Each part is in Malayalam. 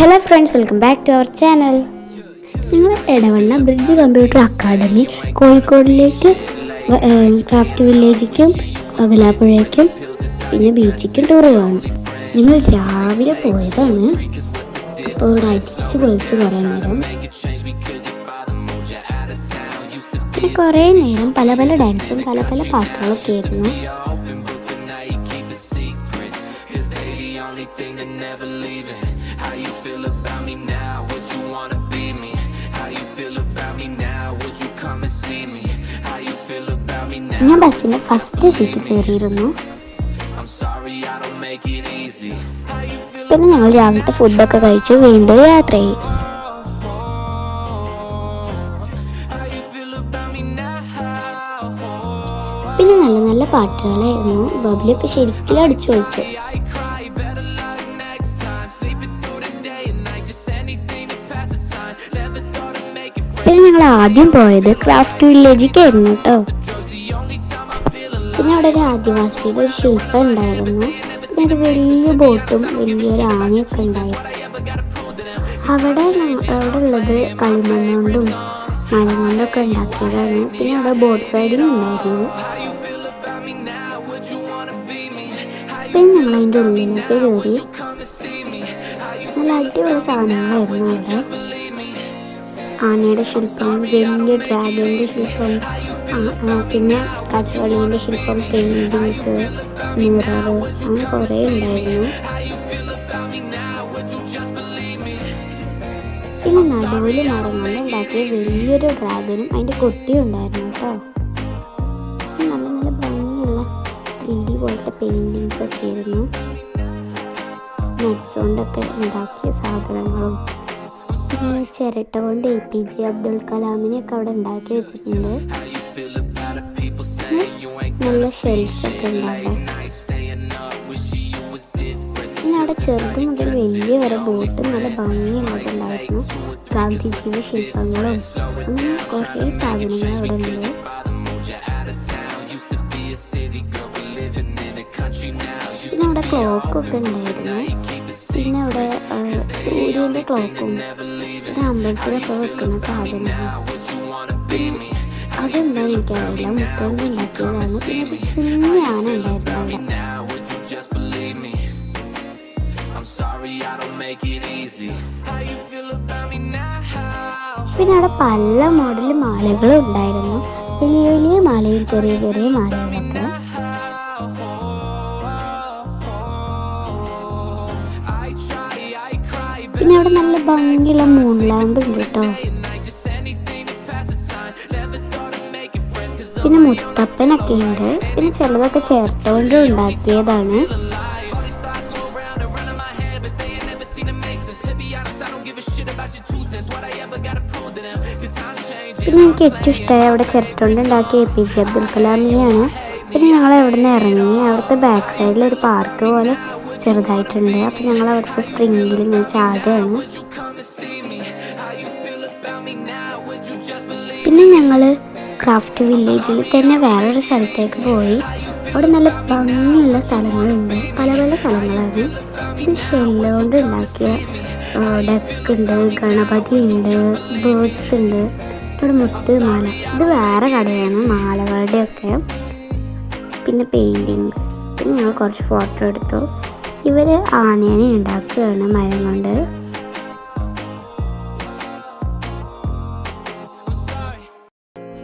Hello friends, welcome back to our channel. ഞങ്ങൾ എടവണ്ണ ബ്രിഡ്ജ് കമ്പ്യൂട്ടർ അക്കാഡമി കോഴിക്കോടിലേക്ക് ക്രാഫ്റ്റ് വില്ലേജിലേക്കും അകലാപ്പുഴയ്ക്കും പിന്നെ ബീച്ചിലേക്കും ടൂർ പോവാണ്. ഞങ്ങൾ രാവിലെ പോയതാണ്. അപ്പോൾ ഇവിടെ അടിച്ച് പൊളിച്ച് കുറേ നേരം, പിന്നെ കുറേ നേരം പല പല ഡാൻസും പല പല പാട്ടുകളൊക്കെ ആയിരുന്നു. How you feel about me now? Would you wanna be me? How you feel about me now? Would you come and see me? How you feel about me now? ഞാൻ ബസ്സിന്റെ ഫസ്റ്റ് സീറ്റ് കയറിയിരുന്നു. പിന്നെ ഞങ്ങൾ രാവിലത്തെ ഫുഡൊക്കെ കഴിച്ച് വീണ്ടും യാത്രയായി. പിന്നെ നല്ല നല്ല പാട്ടുകളായിരുന്നു. ബബ്ലിയൊക്കെ ശരിക്കും അടിച്ചു പൊളിച്ചു. പിന്നെ ഞങ്ങൾ ആദ്യം പോയത് ക്രാഫ്റ്റ് വില്ലേജിലേക്കായിരുന്നു കേട്ടോ. പിന്നെ അവിടെ ഒരു ആദിവാസിയുടെ ഒരു ശില്പം ഉണ്ടായിരുന്നു. പിന്നെ ഒരു വലിയ ബോട്ടും വലിയൊരു ആനയൊക്കെ ഉണ്ടായിരുന്നു. അവിടെ ഉള്ളത് കളിമണ്ണ് കൊണ്ടും മരം കൊണ്ടൊക്കെ ഉണ്ടാക്കിയതാണ്. പിന്നെ അവിടെ ബോട്ട് റൈഡിങ് ഉണ്ടായിരുന്നു. പിന്നെ ഞങ്ങൾ അതിൻ്റെ ഉള്ളിലേക്ക് കയറി. നല്ല അടിപൊളി സാധനങ്ങളായിരുന്നു അവിടെ. ആനയുടെ ശില്പം, വലിയ ഡ്രാഗണിൻ്റെ ശില്പം, പിന്നെ കച്ചവളീൻ്റെ ശില്പം, പെയിൻറ്റിങ്സ്, മിറർ, അങ്ങനെ കുറേ ഉണ്ടായിരുന്നു. പിന്നെ നടുവിൽ മരം കൊണ്ട് ഉണ്ടാക്കിയ വലിയൊരു ഡ്രാഗനും അതിൻ്റെ കുട്ടിയും ഉണ്ടായിരുന്നു കേട്ടോ. നല്ല നല്ല ഭംഗിയുള്ള 3D പോലത്തെ പെയിൻറ്റിങ്സൊക്കെ ആയിരുന്നു. നട്ട്സ് കൊണ്ടൊക്കെ ഉണ്ടാക്കിയ സാധനങ്ങളും, പിന്നെ ചിരട്ട കൊണ്ട് APJ അബ്ദുൽ കലാമിനെയൊക്കെ അവിടെ ഉണ്ടാക്കി വെച്ചിട്ടുണ്ട്. നല്ല ഷെൽഫൊക്കെ ഉണ്ട് അവിടെ. പിന്നെ അവിടെ ചെറുത് മുതൽ വലിയ വരെ ബോട്ടും നല്ല ഭംഗിയുള്ളതുണ്ടായിരുന്നു. ഗാന്ധിജിയുടെ ശില്പങ്ങളും അങ്ങനെ കുറേ സാധനങ്ങൾ അവിടെ ഉണ്ട്. പിന്നെ അവിടെ ക്ലോക്കൊക്കെ ഉണ്ടായിരുന്നു. പിന്നെ അവിടെ സൂര്യൻ്റെ ക്ലോക്കും, പിന്നെ അമ്പലത്തിലൊക്കെ വെക്കുന്ന സാധനങ്ങൾ, അതെന്താ എനിക്കറിയില്ല, മുത്തോണ്ട് ഉണ്ടാക്കിയതാണ്. പിന്നെ ഒരു കുഞ്ഞ് ആന ഉണ്ടായിരുന്നു അവിടെ. പിന്നെ അവിടെ പല മോഡൽ മാലകളും ഉണ്ടായിരുന്നു. വലിയ വലിയ മാലയും ചെറിയ ചെറിയ മാലകളൊക്കെ. പിന്നെ അവിടെ നല്ല ഭംഗിയുള്ള മൂൺ ലാമ്പ് ഉണ്ട് കേട്ടോ. പിന്നെ മുത്തപ്പനൊക്കെ ഉണ്ട്. പിന്നെ ചിലതൊക്കെ ചേർത്തുകൊണ്ട് ഉണ്ടാക്കിയതാണ്. പിന്നെ എനിക്ക് ഏറ്റവും ഇഷ്ടമായ അവിടെ ചിരട്ടുകൊണ്ട് ഉണ്ടാക്കിയ APJ അബ്ദുൽ കലാമിനെയാണ്. പിന്നെ ഞങ്ങൾ അവിടെ നിന്ന് ഇറങ്ങി. അവിടുത്തെ ബാക്ക് സൈഡിൽ ഒരു പാർക്ക് പോലെ ചെറുതായിട്ടുണ്ട്. അപ്പം ഞങ്ങൾ അവിടുത്തെ സ്പ്രിങ്ങിൽ ഇങ്ങനെ ചാടുകയാണ്. പിന്നെ ഞങ്ങൾ ക്രാഫ്റ്റ് വില്ലേജിൽ തന്നെ വേറൊരു സ്ഥലത്തേക്ക് പോയി. അവിടെ നല്ല ഭംഗിയുള്ള സ്ഥലങ്ങളുണ്ട്, പല പല സ്ഥലങ്ങളാണ്. ഇത് ഷെല്ല് കൊണ്ട് ഉണ്ടാക്കിയ ഡക്കുണ്ട്, ഗണപതി ഉണ്ട്, ബേർഡ്സ് ഉണ്ട്. ഇവിടെ മുത്ത് മാല, ഇത് വേറെ കടയാണ് മാലകളുടെയൊക്കെ. പിന്നെ പെയിൻറ്റിങ്സ്. പിന്നെ ഞങ്ങൾ കുറച്ച് ഫോട്ടോ എടുത്തു. ഇവർ ആനേനെ ഉണ്ടാക്കുകയാണ് മരം കൊണ്ട്.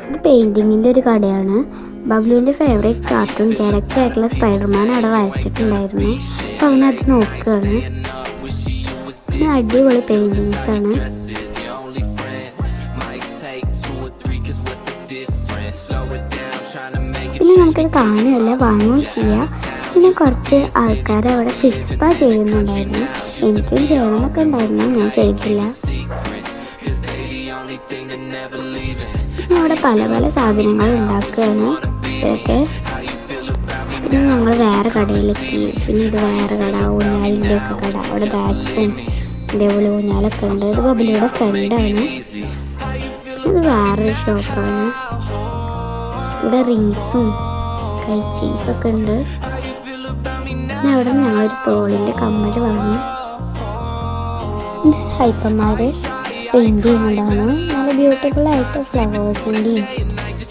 ഇത് പെയിൻറ്റിങ്ങിൻ്റെ ഒരു കടയാണ്. ബബ്ലുവിൻ്റെ ഫേവറേറ്റ് കാർട്ടൂൺ ക്യാരക്ടറായിട്ടുള്ള സ്പൈഡർമാൻ അവിടെ വരച്ചിട്ടുണ്ടായിരുന്നു. അപ്പോൾ അവനത് നോക്കുകയാണ്. പിന്നെ അടിപൊളി പെയിൻറ്റിങ്സാണ്. പിന്നെ നമുക്കത് കാണുകയല്ല, വാങ്ങുകയും ചെയ്യാം. പിന്നെ കുറച്ച് ആൾക്കാർ അവിടെ ഫിഷ് സ്പാ ചെയ്യുന്നുണ്ടായിരുന്നു. എനിക്കും ചെയ്യണമെന്നൊക്കെ ഉണ്ടായിരുന്നു, ഞാൻ ചെയ്തില്ല. പിന്നെ അവിടെ പല പല സാധനങ്ങൾ ഉണ്ടാക്കുകയാണ് ഇതൊക്കെ. പിന്നെ ഞങ്ങൾ വേറെ കടയിലെത്തി. പിന്നെ ഇത് വേറെ കട, ഊഞ്ഞാലിൻ്റെ ഒക്കെ കട. അവിടെ ബാഗ്സും ഇതേപോലെ ഊഞ്ഞാലൊക്കെ ഉണ്ട്. ഇത് ബബ്ലിയുടെ ഫ്രണ്ടാണ്. ഇത് വേറൊരു ഷോപ്പാണ്. ഇവിടെ റിങ്സും കൈ ചെയിൻസൊക്കെ ഉണ്ട്. പിന്നെ അവിടെ നിന്ന് ഞങ്ങളൊരു പേളിൻ്റെ കമ്മൽ വാങ്ങി. സായിപ്പന്മാർ പെയിൻറ് ചെയ്യുന്നതാണ്. നല്ല ബ്യൂട്ടിഫുൾ ആയിട്ട് ഫ്ലവേഴ്സിൻ്റെയും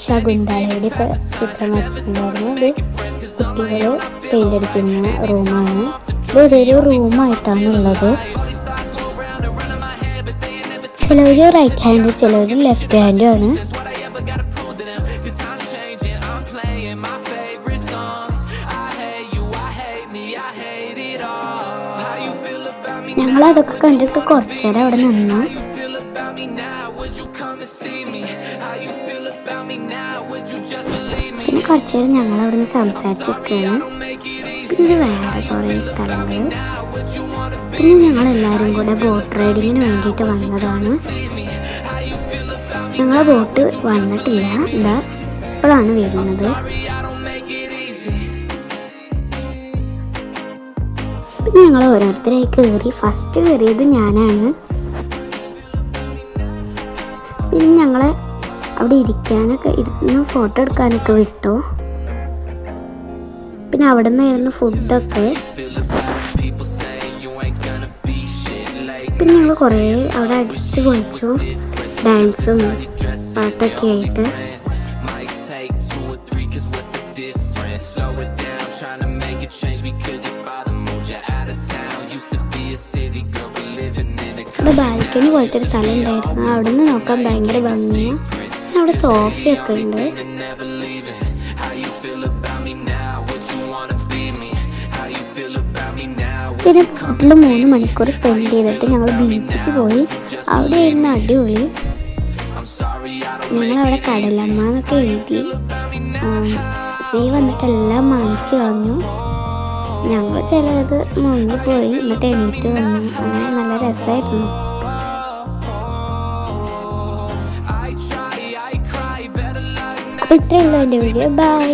ശകുന്തളയുടെ ഒക്കെ ചിത്രം വരച്ചിട്ടുണ്ടായിരുന്നു. ഇത് കുട്ടികൾ പെയിൻ്റ് അടിക്കുന്ന റൂമാണ്. ഇതൊരു റൂമായിട്ടാണ് ഉള്ളത്. ചിലവർ റൈറ്റ് ഹാൻഡ്, ചിലവർ ലെഫ്റ്റ് ഹാൻഡും ആണ്. ഞങ്ങളതൊക്കെ കണ്ടിട്ട് കുറച്ചു നേരം അവിടെ നിന്നു. പിന്നെ കുറച്ചു നേരം ഞങ്ങളവിടെ നിന്ന് സംസാരിച്ചൊക്കെയാണ്. ഇത് വേറെ കുറേ സ്ഥലങ്ങൾ. പിന്നെ ഞങ്ങളെല്ലാവരും കൂടെ ബോട്ട് റൈഡിങ്ങിന് വേണ്ടിയിട്ട് വന്നതാണ്. ഞങ്ങളെ ബോട്ട് വന്നിട്ടില്ല, എന്താ ഇപ്പോഴാണ് വരുന്നത്. പിന്നെ ഞങ്ങൾ ഓരോരുത്തരായി കയറി. ഫസ്റ്റ് കയറിയത് ഞാനാണ്. പിന്നെ ഞങ്ങളെ അവിടെ ഇരിക്കാനൊക്കെ ഇരുന്ന് ഫോട്ടോ എടുക്കാനൊക്കെ വിട്ടു. പിന്നെ അവിടെ നിന്നായിരുന്നു ഫുഡൊക്കെ. പിന്നെ ഞങ്ങൾ കുറേ അവിടെ അടിച്ച് പൊളിച്ചു, ഡാൻസും പാട്ടൊക്കെ ആയിട്ട്. അവിടെ ബാൽക്കണി പോലത്തെ ഒരു സ്ഥലം ഉണ്ടായിരുന്നു. അവിടെ നിന്ന് നോക്കാൻ ഭയങ്കര ഭംഗിയാണ്. അവിടെ സോഫയൊക്കെ ഉണ്ട്. പിന്നെ ബോട്ടിൽ 3 മണിക്കൂർ സ്പെൻഡ് ചെയ്തിട്ട് ഞങ്ങൾ ബീച്ചിക്ക് പോയി. അവിടെ ആയിരുന്നു അടിപൊളി. ഞങ്ങളവിടെ കടലമ്മ എന്നൊക്കെ എഴുതി. സീ വന്നിട്ട് എല്ലാം മായ്ച്ചു കളഞ്ഞു. ഞങ്ങൾ ചിലത് മുങ്ങിപ്പോയി, എന്നിട്ട് എണീറ്റ് വന്നു. അങ്ങനെ നല്ല രസമായിരുന്നു. അപ്പോൾ ഇത്രയേ ഉള്ളൂ എൻ്റെ വീഡിയോ. ബൈ.